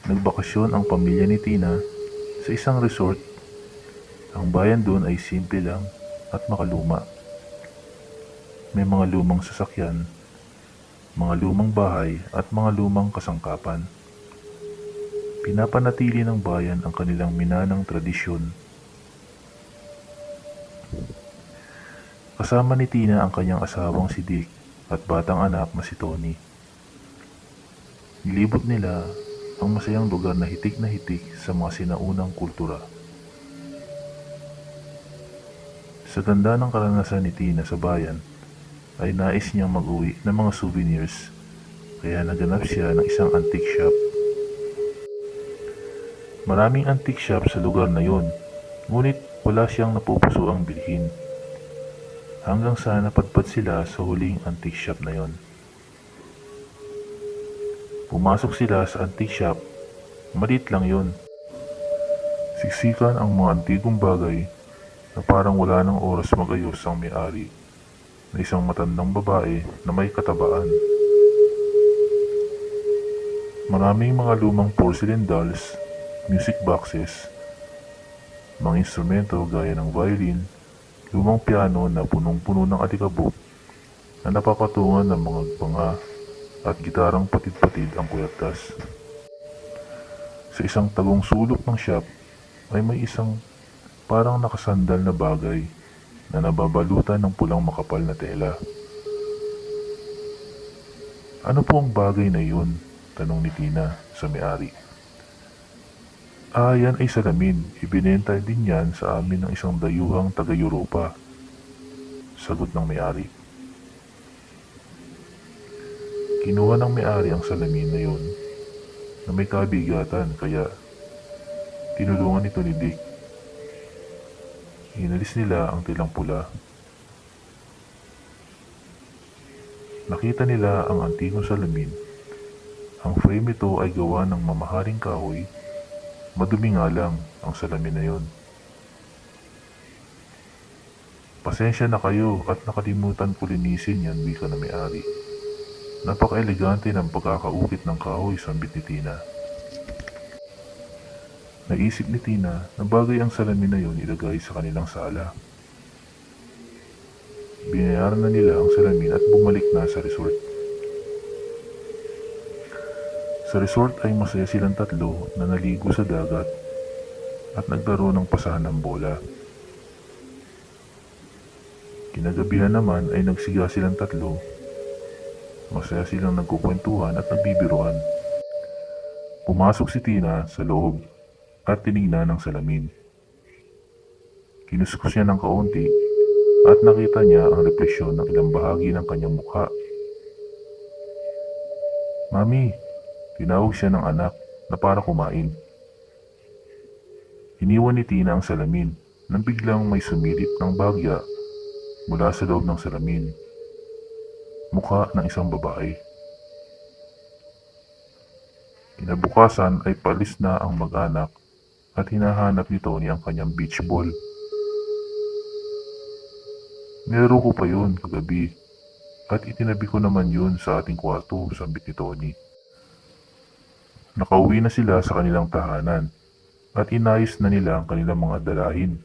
Nagbakasyon ang pamilya ni Tina sa isang resort. Ang bayan doon ay simple lang at makaluma. May mga lumang sasakyan, mga lumang bahay at mga lumang kasangkapan. Pinapanatili ng bayan ang kanilang minanang tradisyon. Kasama ni Tina ang kanyang asawang si Dick at batang anak na si Tony. Nilibot nila ang masayang lugar na hitik sa mga sinaunang kultura. Sa ganda ng karanasan ni Tina sa bayan, ay nais niyang mag-uwi ng mga souvenirs, kaya naganap siya ng isang antique shop. Maraming antique shop sa lugar na yon, ngunit wala siyang napupuso ang bilhin. Hanggang sa napadpad sila sa huling antique shop na yon. Pumasok sila sa antique shop, maliit lang yon. Siksikan ang mga antigong bagay na parang wala ng oras magayos ang may-ari na isang matandang babae na may katabaan. Maraming mga lumang porcelain dolls, music boxes, mga instrumento gaya ng violin, lumang piano na punong-puno ng alikabok na napapatungan ng mga banga at gitarang patid-patid ang kwertas. Sa isang tagong sulok ng shop ay may isang parang nakasandal na bagay na nababalutan ng pulang makapal na tela. Ano po ang bagay na yun? Tanong ni Tina sa may-ari. Yan ay salamin. Ibinenta din yan sa amin ng isang dayuhang taga-Europa. Sagot ng may-ari. Kinuha ng may-ari ang salamin na yun na may kabigatan, kaya tinulungan ito ni Dick. Inalis nila ang tilang pula. Nakita nila ang antigong salamin. Ang frame ito ay gawa ng mamahaling kahoy. Madumi nga lang ang salamin na yon. Pasensya na kayo at nakalimutan ko linisin yan, wika na may-ari. Napaka-elegante ng pagkakaukit ng kahoy, sambit ni Tina. Naisip ni Tina na bagay ang salamin na yon ilagay sa kanilang sala. Binayaran na nila ang salamin at bumalik na sa resort. Sa resort ay masaya silang tatlo na naligo sa dagat at naglaro ng pasahan ng bola. Kinagabihan naman ay nagsiga silang tatlo. Masaya silang nagkukwentuhan at nagbibiruan. Pumasok si Tina sa loob at tinignan ng salamin. Kinuskus niya ng kaunti at nakita niya ang refleksyon ng ilang bahagi ng kanyang mukha. Mami, tinawag siya ng anak na para kumain. Iniwan ni Tina ang salamin nang biglang may sumilip ng bagya mula sa loob ng salamin. Mukha ng isang babae. Kinabukasan ay palis na ang mag-anak at hinahanap ni Tony ang kanyang beach ball. Nilaro ko pa yun kagabi at itinabi ko naman yun sa ating kwarto, sambit ni Tony. Nakauwi na sila sa kanilang tahanan at inayos na nila ang kanilang mga dalahin.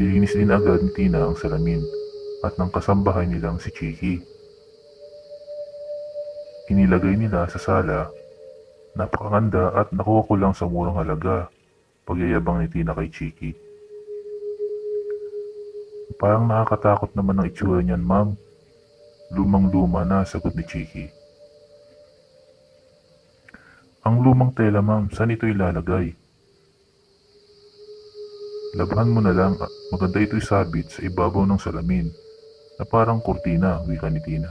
Nilinis din agad ni Tina ang salamin at ng kasambahay nilang si Chiki. Inilagay nila sa sala. Napakaganda at nakuha ko lang sa murang halaga, pagyayabang ni Tina kay Chiki. Parang nakakatakot naman ang itsura niyan, ma'am. Lumang-luma na, sagot ni Chiki. Ang lumang tela, ma'am, saan ito ilalagay? Labhan mo na lang, maganda ito isabit sa ibabaw ng salamin na parang kurtina, wika ni Tina.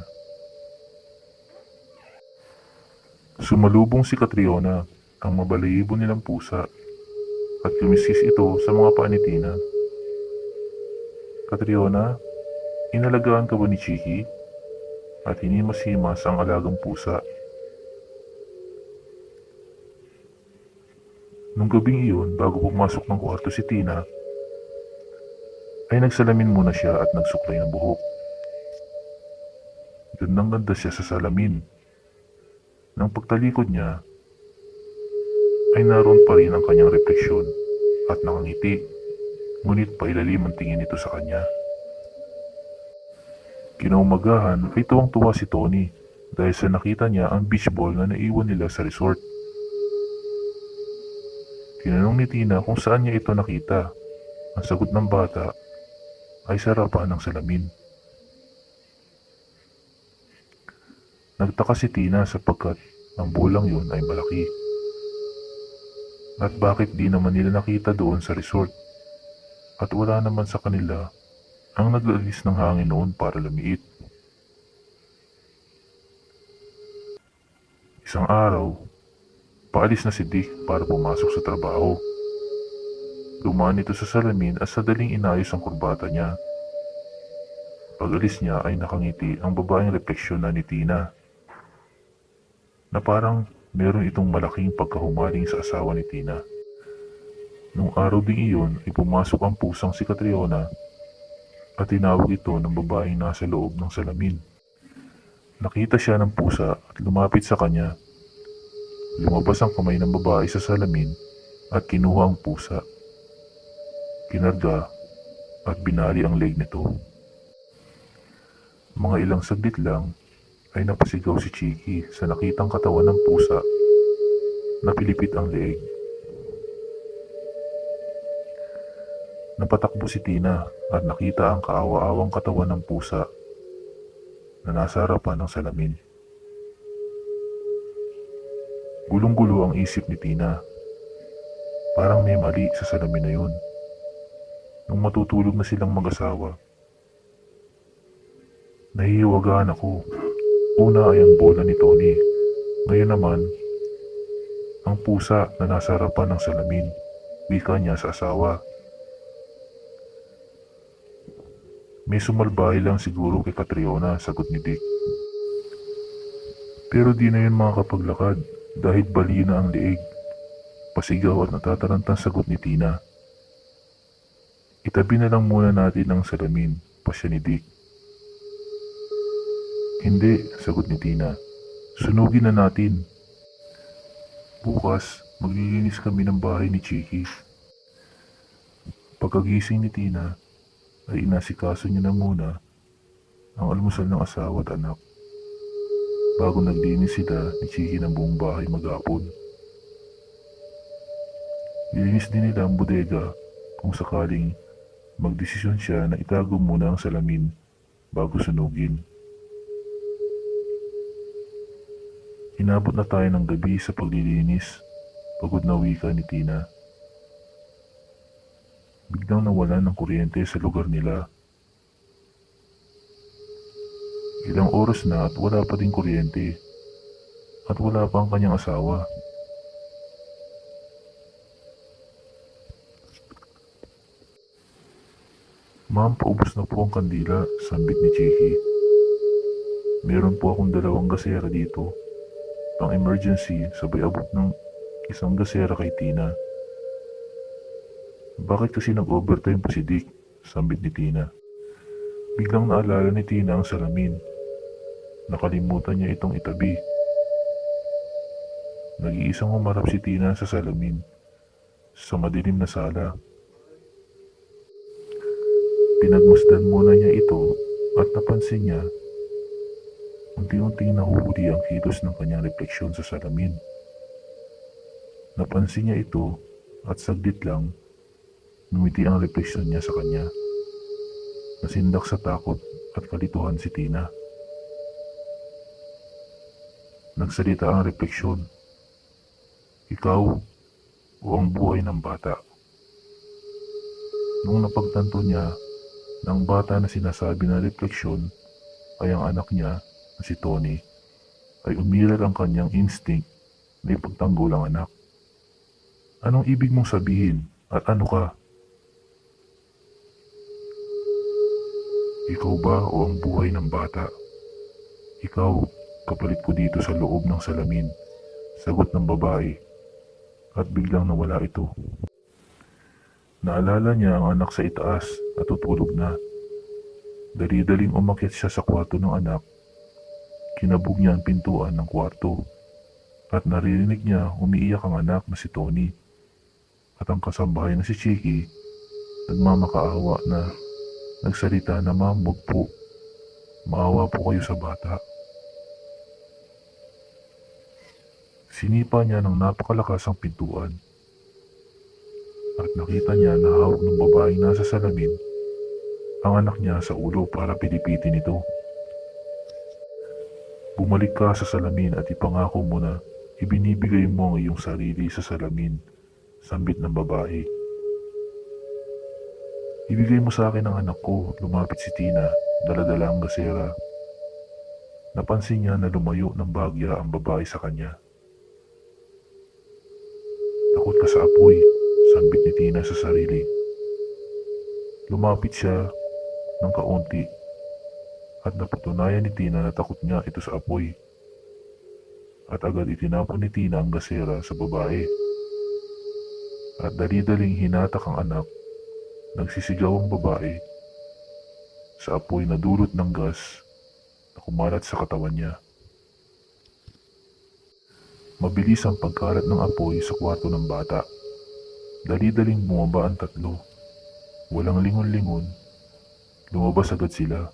Sumalubong si Catriona, ang mabalahibo nilang pusa, at kumiskis ito sa mga paa ni Tina. Catriona, inalagaan ka ba ni Chiki? At hinimas-himas ang alagang pusa. Nung gabing iyon, bago pumasok ng kwarto si Tina, ay nagsalamin muna siya at nagsuklay ng buhok. Gandang-ganda siya sa salamin. Nang pagtalikod niya, ay naroon pa rin ang kanyang refleksyon at nakangiti, ngunit pailalim ang tingin nito sa kanya. Kinaumagahan ay tuwang-tuwa si Tony dahil sa nakita niya ang beach ball na naiwan nila sa resort. Tinanong ni Tina kung saan niya ito nakita. Ang sagot ng bata ay sa harapan ng salamin. Nagtaka si Tina sapagkat ang bolang yun ay malaki. At bakit di naman nila nakita doon sa resort? At wala naman sa kanila ang naglalis ng hangin noon para lumiit. Isang araw, paalis na si Dick para pumasok sa trabaho. Dumaan ito sa salamin at sadaling inayos ang kurbata niya. Pag-alis niya ay nakangiti ang babaeng refleksyon na ni Tina, na parang meron itong malaking pagkahumaling sa asawa ni Tina. Nung araw ding iyon ay pumasok ang pusang si Catriona at tinawag ito ng babaeng nasa loob ng salamin. Nakita siya ng pusa at lumapit sa kanya. Lumabas ang kamay ng babae sa salamin at kinuha ang pusa. Kinarga at binali ang leg nito. Mga ilang saglit lang ay napasigaw si Chiki sa nakitang katawan ng pusa na pilipit ang leeg. Napatakbo si Tina at nakita ang kaawa-awang katawan ng pusa na nasa harapan ng salamin. Gulong-gulo ang isip ni Tina. Parang may mali sa salamin na yun. Nung matutulog na silang mag-asawa, nahihiwagaan ako. Una ay ang bola ni Tony. Ngayon naman, ang pusa na nasa harapan ng salamin. Wika niya sa asawa. May sumalbahay lang siguro kay Catriona, sagot ni Dick. Pero di na yun makakapaglakad dahil bali na ang leeg. Pasigaw at natatarantang sagot ni Tina. Itabi na lang muna natin ang salamin, pasya ni Dick. Hindi, sagot ni Tina. Sunugin na natin. Bukas, maglilinis kami ng bahay ni Chiki. Pagkagising ni Tina, ay inasikaso niya na muna ang almusal ng asawa at anak bago naglinis sila ni Chiki ng buong bahay maghapon. Nilinis din nila ang bodega kung sakaling magdesisyon siya na itago muna ang salamin bago sunugin. Inabot na tayo ng gabi sa paglilinis, pagod na wika ni Tina. Biglang nawalan ng kuryente sa lugar nila. Ilang oras na at wala pa din kuryente at wala pa ang kanyang asawa. Ma'am, paubos na po ang kandila, sambit ni Chiki. Meron po akong 2 gasera dito. Pang emergency, sabay abot ng 1 gasera kay Tina. Bakit kasi nag-overtime pa si Dick? Sambit ni Tina. Biglang naalala ni Tina ang salamin. Nakalimutan niya itong itabi. Nag-iisang humarap si Tina sa salamin, sa madilim na sala. Pinagmasdan muna niya ito at napansin niya unti-unting nahuhuli ang kilos ng kanyang refleksyon sa salamin. Napansin niya ito at saglit lang ngumiti ang refleksyon niya sa kanya. Nasindak sa takot at kalituhan si Tina. Nagsalita ang refleksyon. Ikaw o ang buhay ng bata? Nung napagtanto niya na ang bata na sinasabi ng refleksyon ay ang anak niya na si Tony, ay umiral ang kanyang instinct na ipagtanggol ang anak. Anong ibig mong sabihin at ano ka? Ikaw ba o ang buhay ng bata? Ikaw, kapalit ko dito sa loob ng salamin, sagot ng babae, at biglang nawala ito. Naalala niya ang anak sa itaas at tutulog na. Dali-daling umakyat siya sa kwarto ng anak. Kinabog niya ang pintuan ng kwarto. at naririnig niya umiiyak ang anak na si Tony at ang kasambahay na si Chiki nagmamakaawa na nagsalita na, "Ma'am, wag po. Maawa po kayo sa bata." Sinipa niya ng napakalakas ang pintuan at nakita niya na hawak ng babaeng nasa salamin ang anak niya sa ulo para pilipitin ito. "Bumalik ka sa salamin at ipangako mo na ibinibigay mo ang iyong sarili sa salamin," sambit ng babae. "Ibigay mo sa akin ang anak ko," lumapit si Tina, dala-dala ang gasera. Napansin niya na lumayo ng bagya ang babae sa kanya. "Takot ka sa apoy," sambit ni Tina sa sarili. Lumapit siya ng kaunti at napatunayan ni Tina na takot niya ito sa apoy. At agad itinapon ni Tina ang gasera sa babae. At dali-daling hinatak ang anak. Nagsisigaw ang babae sa apoy na dulot ng gas na kumalat sa katawan niya. Mabilis ang pagkalat ng apoy sa kwarto ng bata. Dali-daling bumaba ang tatlo. Walang lingon-lingon. Lumabas agad sila.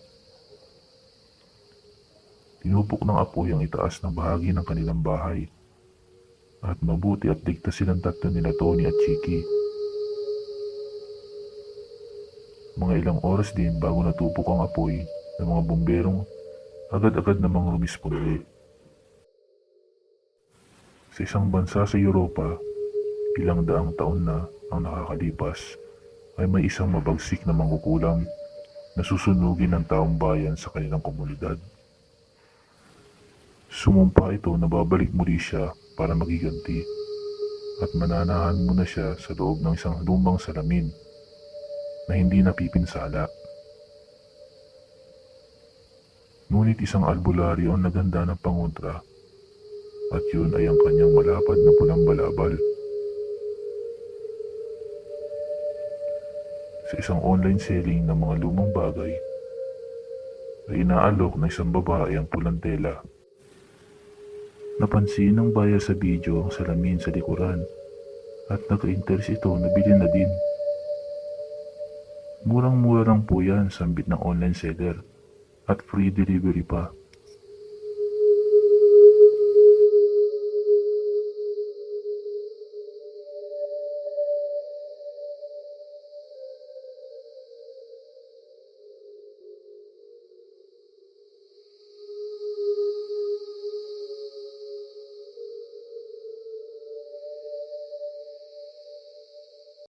Tinupok ng apoy ang itaas ng bahagi ng kanilang bahay. At mabuti at ligtas silang tatlo nila Tony at Chiki. Mga ilang oras din bago natupok ang apoy ng mga bomberong agad-agad namang rumisponde. Sa isang bansa sa Europa, ilang daang taon na ang nakakalipas, ay may isang mabagsik na mangkukulam na susunugin ng taong bayan sa kanilang komunidad. Sumumpa ito na babalik muli siya para magiganti at mananahan muna siya sa loob ng isang lumang salamin na hindi napipinsala. Ngunit isang albularyo ang naganda ng pangontra at yun ay ang kanyang malapad na pulang balabal. Sa isang online selling ng mga lumang bagay, ay inaalok ng isang babae ang pulang tela. Napansin ng buyer sa video ang salamin sa likuran at nagka-interest ito na bilhin na din. Murang-mura lang po yan, sambit ng online seller, at free delivery pa.